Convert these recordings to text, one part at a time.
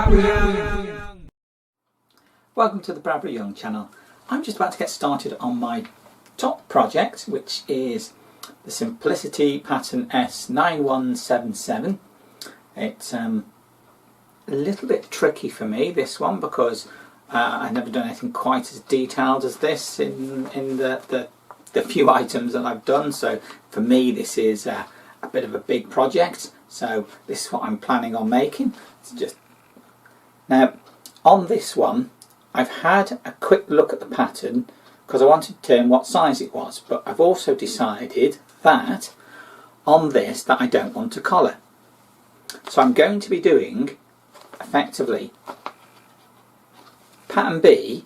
Bradbury Young. Welcome to the Bradbury Young channel. I'm just about to get started on my top project, which is the Simplicity pattern S9177. It's a little bit tricky for me, this one, because I've never done anything quite as detailed as this in the few items that I've done. So for me this is a bit of a big project, so this is what I'm planning on making. It's just now on this one I've had a quick look at the pattern because I wanted to determine what size it was, but I've also decided that on this that I don't want a collar. So I'm going to be doing effectively pattern B,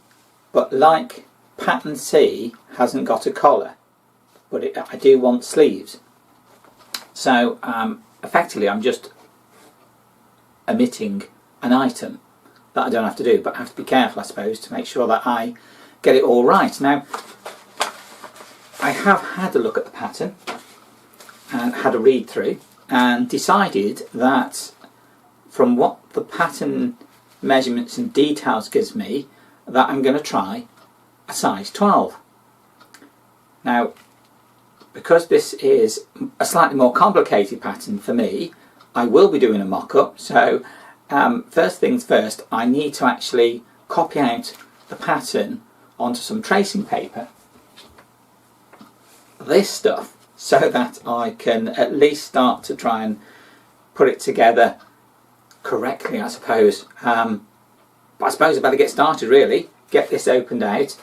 but like pattern C hasn't got a collar, but I do want sleeves. So effectively I'm just omitting an item that I don't have to do, but I have to be careful, I suppose, to make sure that I get it all right. Now, I have had a look at the pattern and had a read through and decided that from what the pattern measurements and details gives me, that I'm going to try a size 12. Now, because this is a slightly more complicated pattern for me, I will be doing a mock-up. So first things first, I need to actually copy out the pattern onto some tracing paper, this stuff, so that I can at least start to try and put it together correctly, I suppose. But I suppose I better get started, really. Get this opened out,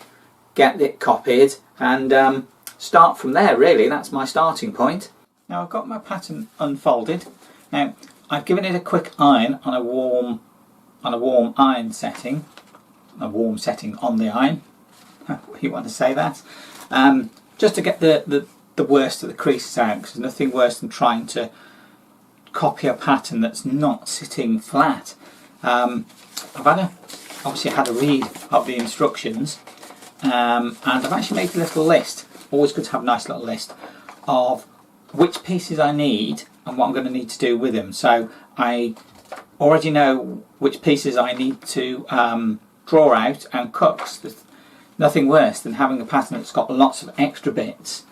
get it copied, and start from there, really. That's my starting point. Now I've got my pattern unfolded. Now I've given it a quick iron on a warm iron setting, a warm setting on the iron, you want to say that, just to get the worst of the creases out, because there's nothing worse than trying to copy a pattern that's not sitting flat. Obviously had a read of the instructions, and I've actually made a little list. Always good to have a nice little list of which pieces I need and what I'm going to need to do with them. So I already know which pieces I need to draw out and cut. There's nothing worse than having a pattern that's got lots of extra bits.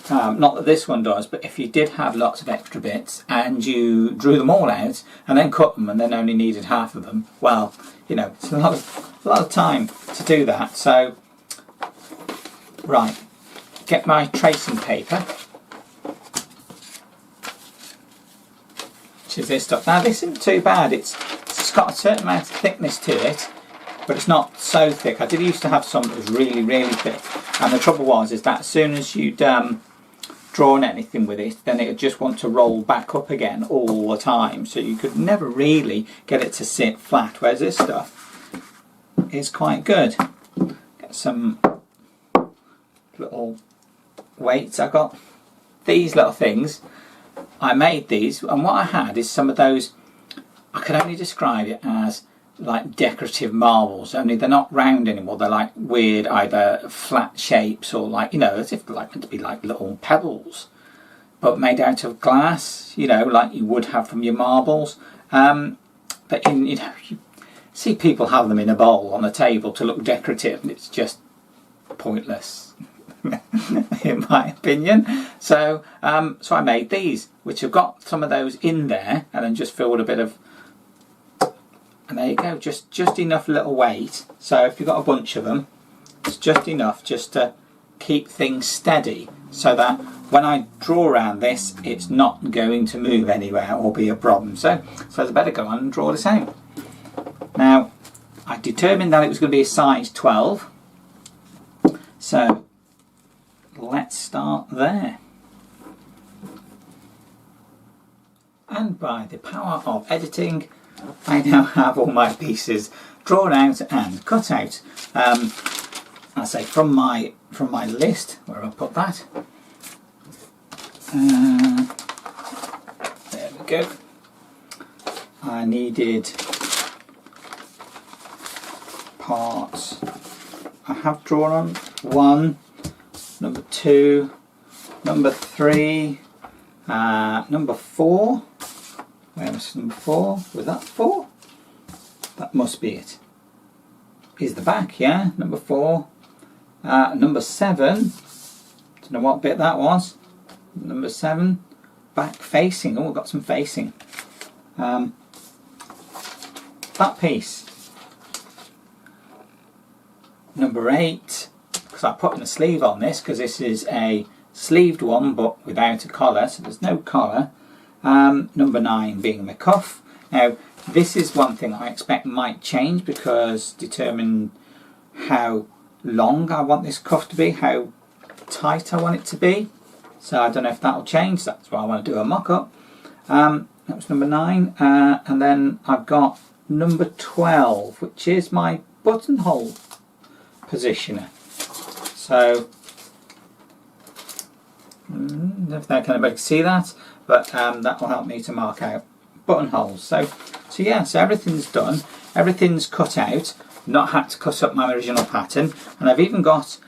Not that this one does, but if you did have lots of extra bits and you drew them all out and then cut them and then only needed half of them, well, you know, it's a lot of time to do that. So, right, get my tracing paper, which is this stuff. Now this isn't too bad, it's got a certain amount of thickness to it, but it's not so thick. I did used to have some that was really, really thick, and the trouble was is that as soon as you'd drawn anything with it, then it would just want to roll back up again all the time, so you could never really get it to sit flat, whereas this stuff is quite good. Get some little weights. I got these little things. I made these, and what I had is some of those, I could only describe it as like decorative marbles, only they're not round anymore. They're like weird, either flat shapes or like, you know, as if they're like meant to be like little pebbles, but made out of glass, you know, like you would have from your marbles. But you know, you see people have them in a bowl on a table to look decorative, and it's just pointless in my opinion. So so I made these, which have got some of those in there, and then just filled a bit of, and there you go, just enough little weight. So if you've got a bunch of them, it's just enough just to keep things steady, so that when I draw around this, it's not going to move anywhere or be a problem. So I better go on and draw this out. Now I determined that it was going to be a size 12, so let's start there. And by the power of editing, I now have all my pieces drawn out and cut out. I say from my list, where I'll put that. There we go. I needed parts. I have drawn on 1, number 2, number 3, number 4. Where was number 4? Was that 4? That must be it. Is the back, yeah, number 4. Number 7, don't know what bit that was. Number 7, back facing. Oh, we've got some facing. That piece. Number 8, because I put in a sleeve on this, because this is a sleeved one but without a collar, so there's no collar. Number 9 being the cuff. Now this is one thing I expect might change, because determine how long I want this cuff to be, how tight I want it to be. So I don't know if that'll change. That's why I want to do a mock-up. That was number 9, and then I've got number 12, which is my buttonhole positioner. So if that kind of can see that, but that will help me to mark out buttonholes. So yeah, so everything's done, everything's cut out, not had to cut up my original pattern, and I've even got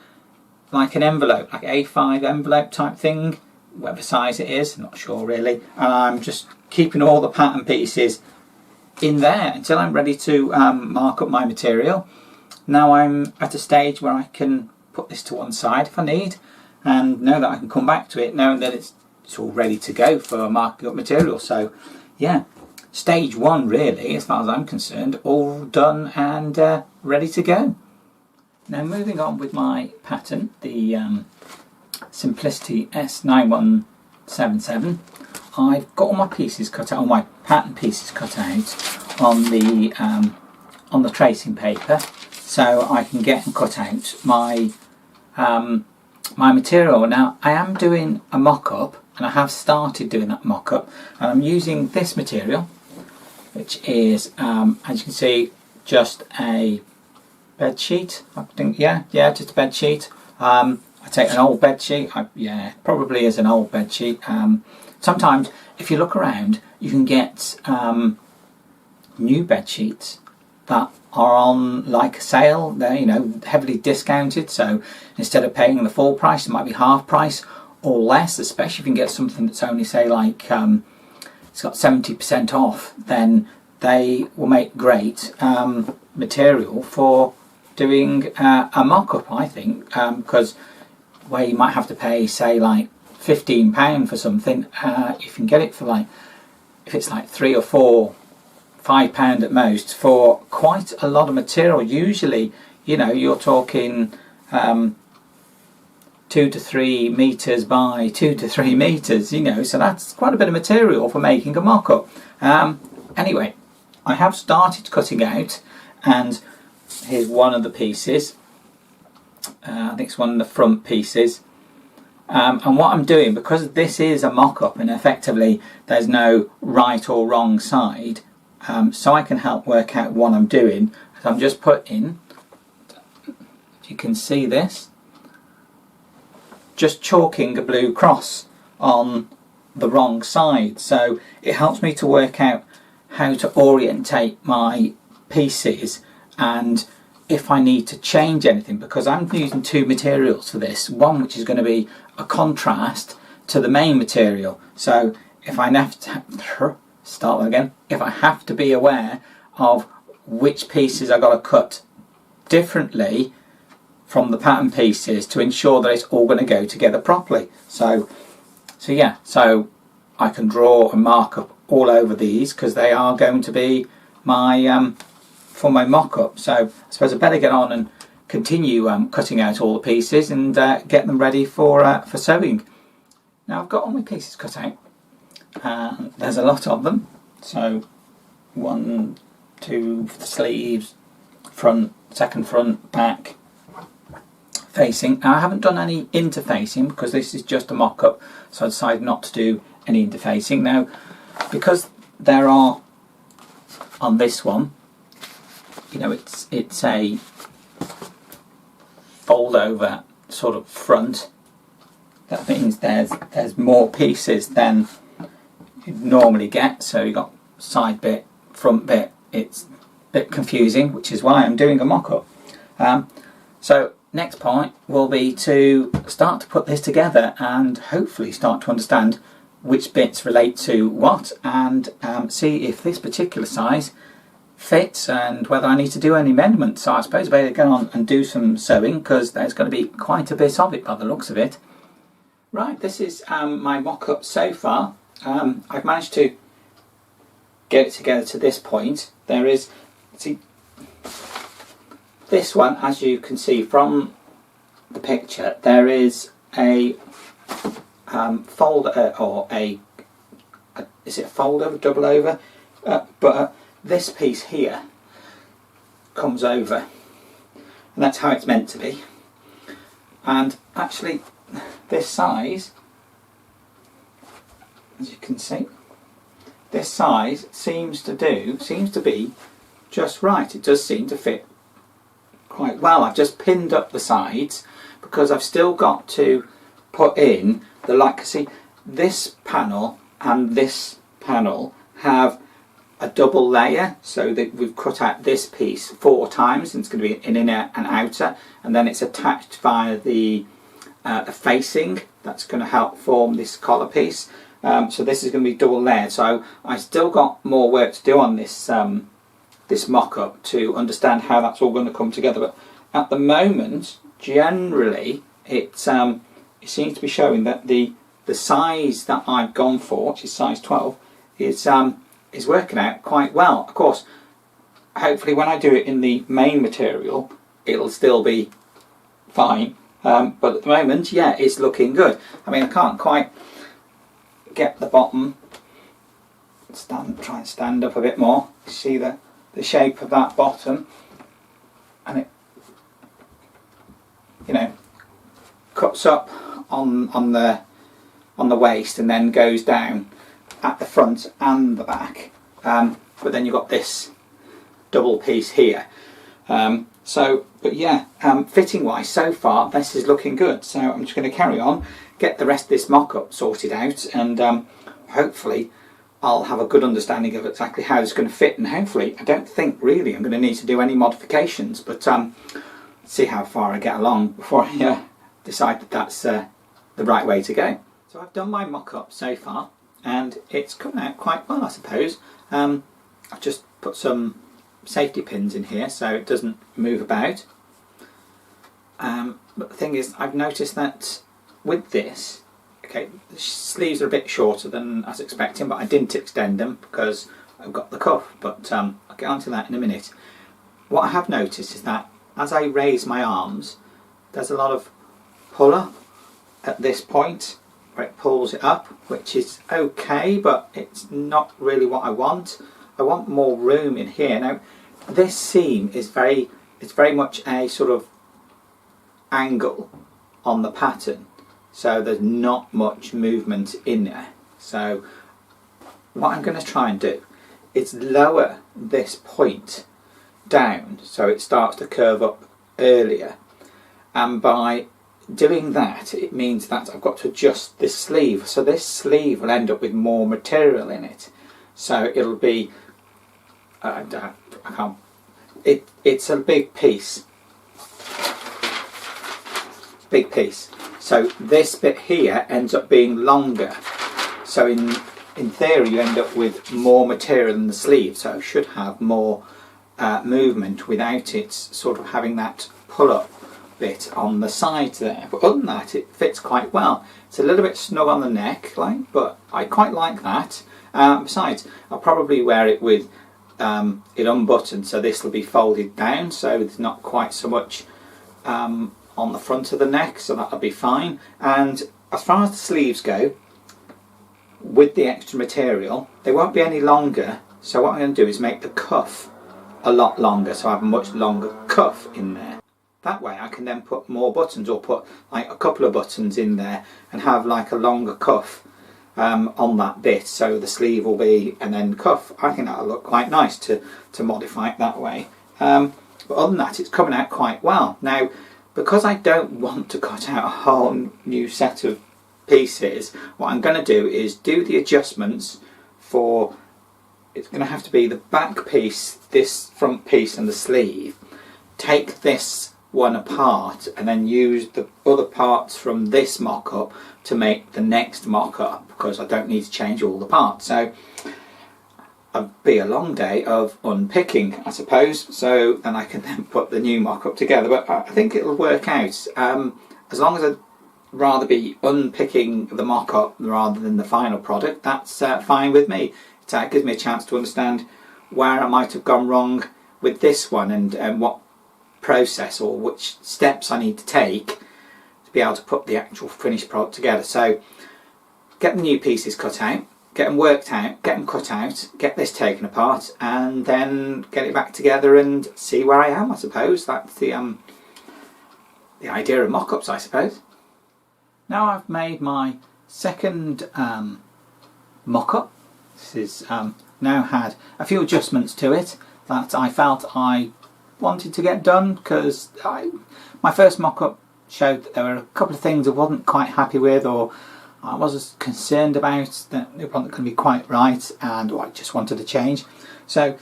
like an envelope, like A5 envelope type thing, whatever size it is, not sure really, and I'm just keeping all the pattern pieces in there until I'm ready to mark up my material. Now I'm at a stage where I can put this to one side if I need, and know that I can come back to it knowing that it's all ready to go for marking up material. So yeah, stage 1 really, as far as I'm concerned, all done and ready to go. Now moving on with my pattern, the Simplicity S9177. I've got all my pieces cut out, all my pattern pieces cut out on the tracing paper, so I can get and cut out my my material. Now I am doing a mock-up, and I have started doing that mock-up, and I'm using this material, which is as you can see, just a bed sheet. I think, yeah, just a bed sheet. I take an old bed sheet. Yeah, probably is an old bed sheet. Sometimes if you look around, you can get new bed sheets that are on like a sale. They're, you know, heavily discounted, so instead of paying the full price, it might be half price or less, especially if you can get something that's only say like it's got 70% off. Then they will make great material for doing a mock-up, I think, because where you might have to pay say like £15 for something, you can get it for like, if it's like £3 or £5 at most, for quite a lot of material. Usually, you know, you're talking 2 to 3 meters by 2 to 3 meters, you know, so that's quite a bit of material for making a mock-up. Anyway, I have started cutting out, and here's one of the pieces. I think it's one of the front pieces. And what I'm doing, because this is a mock-up and effectively there's no right or wrong side, so I can help work out what I'm doing, so I'm just putting, if you can see this, just chalking a blue cross on the wrong side, so it helps me to work out how to orientate my pieces, and if I need to change anything, because I'm using 2 materials for this, one which is going to be a contrast to the main material. So if I have to start that again, if I have to be aware of which pieces I've got to cut differently from the pattern pieces to ensure that it's all going to go together properly. So yeah, so I can draw and mark up all over these, because they are going to be my for my mock-up. So I suppose I better get on and continue cutting out all the pieces and get them ready for sewing. Now I've got all my pieces cut out. There's a lot of them. So 1, 2 sleeves, front, second front, back, facing. Now I haven't done any interfacing because this is just a mock-up, so I decided not to do any interfacing. Now because there are, on this one, you know, it's a fold over sort of front. That means there's more pieces than you'd normally get, so you've got side bit, front bit. It's a bit confusing, which is why I'm doing a mock-up. So next point will be to start to put this together and hopefully start to understand which bits relate to what, and see if this particular size fits and whether I need to do any amendments. So I suppose I better go on and do some sewing, because there's going to be quite a bit of it by the looks of it. Right, this is my mock-up so far. I've managed to get it together to this point. There is, see, this one, as you can see from the picture, there is a folder, or is it a fold over, double over? But this piece here comes over, and that's how it's meant to be. And actually, this size, as you can see, this size seems to be just right. It does seem to fit quite well. I've just pinned up the sides because I've still got to put in the light. See, this panel and this panel have a double layer, so that we've cut out this piece 4 times, and it's going to be an inner and outer, and then it's attached via the facing that's going to help form this collar piece. So this is going to be double layered, so I still got more work to do on this this mock-up to understand how that's all going to come together. But at the moment, generally, it seems to be showing that the size that I've gone for, which is size 12, is working out quite well. Of course, hopefully when I do it in the main material, it'll still be fine. But at the moment, yeah, it's looking good. I mean, I can't quite get the bottom, try and stand up a bit more, see the shape of that bottom, and it, you know, cuts up on the waist and then goes down at the front and the back, but then you've got this double piece here. But yeah, fitting wise, so far this is looking good. So I'm just going to carry on, get the rest of this mock-up sorted out, and hopefully I'll have a good understanding of exactly how it's going to fit, and hopefully I don't think really I'm going to need to do any modifications, but see how far I get along before I decide that that's the right way to go. So I've done my mock-up so far, and it's coming out quite well, I suppose. I've just put some safety pins in here so it doesn't move about. But the thing is, I've noticed that with this, okay, the sleeves are a bit shorter than I was expecting, but I didn't extend them because I've got the cuff, but I'll get onto that in a minute. What I have noticed is that as I raise my arms, there's a lot of puller at this point, where it pulls it up, which is okay, but it's not really what I want. I want more room in here. Now, this seam is very much a sort of angle on the pattern, so there's not much movement in there. So what I'm going to try and do is lower this point down so it starts to curve up earlier, and by doing that, it means that I've got to adjust this sleeve, so this sleeve will end up with more material in it, so it'll be it's a big piece, so this bit here ends up being longer, so in theory you end up with more material in the sleeve, so it should have more movement without it sort of having that pull up bit on the side there. But other than that, it fits quite well. It's a little bit snug on the neckline, but I quite like that. Besides, I'll probably wear it with it unbuttoned, so this will be folded down, so there's not quite so much on the front of the neck, so that'll be fine. And as far as the sleeves go, with the extra material, they won't be any longer, so what I'm going to do is make the cuff a lot longer, so I have a much longer cuff in there. That way I can then put more buttons, or put like a couple of buttons in there and have like a longer cuff on that bit, so the sleeve will be, and then cuff. I think that'll look quite nice to modify it that way. But other than that, it's coming out quite well. Now, because I don't want to cut out a whole new set of pieces, what I'm going to do is do the adjustments for, it's going to have to be the back piece, this front piece and the sleeve. Take this one apart and then use the other parts from this mock-up to make the next mock-up, because I don't need to change all the parts. So be a long day of unpicking, I suppose, so then I can then put the new mock-up together. But I think it'll work out. As long as I'd rather be unpicking the mock-up rather than the final product, that's fine with me. It gives me a chance to understand where I might have gone wrong with this one, and what process or which steps I need to take to be able to put the actual finished product together. So get the new pieces cut out, get them worked out, get them cut out, get this taken apart, and then get it back together and see where I am, I suppose. That's the idea of mock-ups, I suppose. Now I've made my second mock-up. This is now had a few adjustments to it that I felt I wanted to get done, because my first mock-up showed that there were a couple of things I wasn't quite happy with, or I was concerned about that it wasn't going to be quite right, and I just wanted to change. So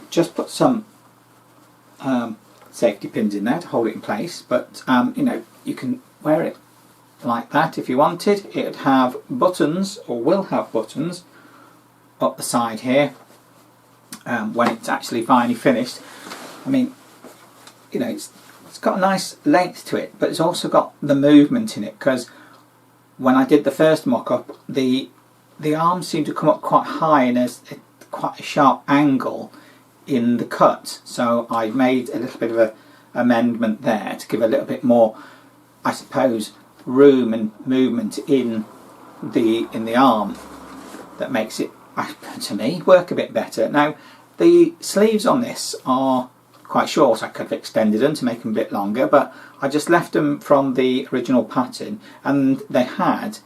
just put some safety pins in there to hold it in place, but you know, you can wear it like that if you wanted. It'd have buttons, or will have buttons, up the side here when it's actually finally finished. I mean, you know, it's got a nice length to it, but it's also got the movement in it, because when I did the first mock-up, the arms seem to come up quite high and there's quite a sharp angle in the cut, so I made a little bit of an amendment there to give a little bit more, I suppose, room and movement in the arm that makes it, to me, work a bit better. Now the sleeves on this are quite short. I could have extended them to make them a bit longer, but I just left them from the original pattern, and they had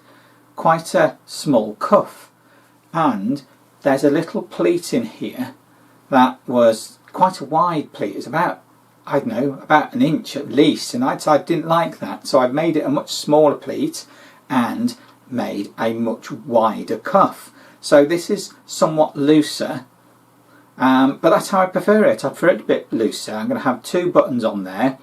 quite a small cuff, and there's a little pleat in here that was quite a wide pleat. It's about, I don't know, about an inch at least, and I didn't like that, so I've made it a much smaller pleat and made a much wider cuff. So this is somewhat looser, but that's how I prefer it. I prefer it a bit looser. I'm going to have 2 buttons on there,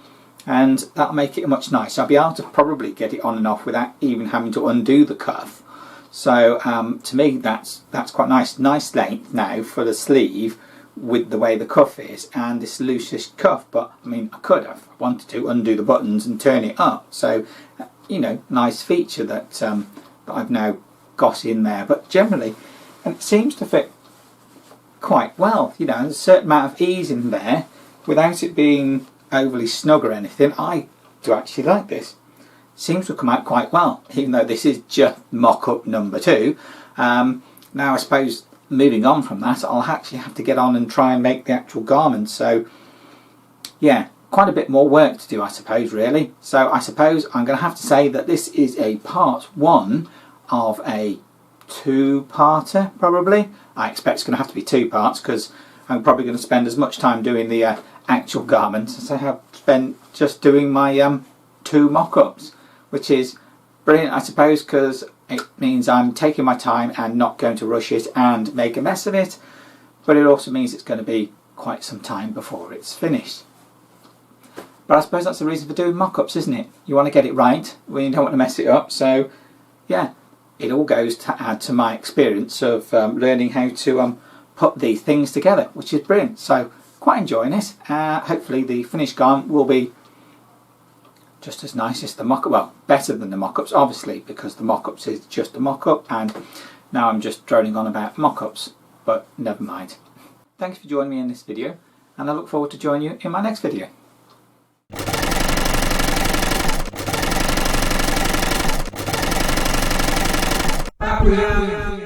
and that'll make it much nicer. I'll be able to probably get it on and off without even having to undo the cuff. So to me, that's quite nice. Nice length now for the sleeve with the way the cuff is, and this loosest cuff. But I mean, I could have wanted to undo the buttons and turn it up. So you know, nice feature that I've now got in there. But generally, and it seems to fit quite well. You know, there's a certain amount of ease in there without it being overly snug or anything. I do actually like this. Seems to come out quite well, even though this is just mock-up number 2. Now I suppose moving on from that, I'll actually have to get on and try and make the actual garment. So yeah, quite a bit more work to do, I suppose, really. So I suppose I'm going to have to say that this is a part 1 of a 2-parter, probably. I expect it's going to have to be 2 parts, because I'm probably going to spend as much time doing the actual garment as I have spent just doing my 2 mock-ups, which is brilliant, I suppose, because it means I'm taking my time and not going to rush it and make a mess of it, but it also means it's going to be quite some time before it's finished. But I suppose that's the reason for doing mock-ups, isn't it? You want to get it right when you don't want to mess it up. So yeah, it all goes to add to my experience of learning how to put these things together, which is brilliant. So quite enjoying it. Hopefully the finished garment will be just as nice as the mock-up. Well, better than the mock-ups, obviously, because the mock-ups is just a mock-up, and now I'm just droning on about mock-ups, but never mind. Thanks for joining me in this video, and I look forward to joining you in my next video. Yeah.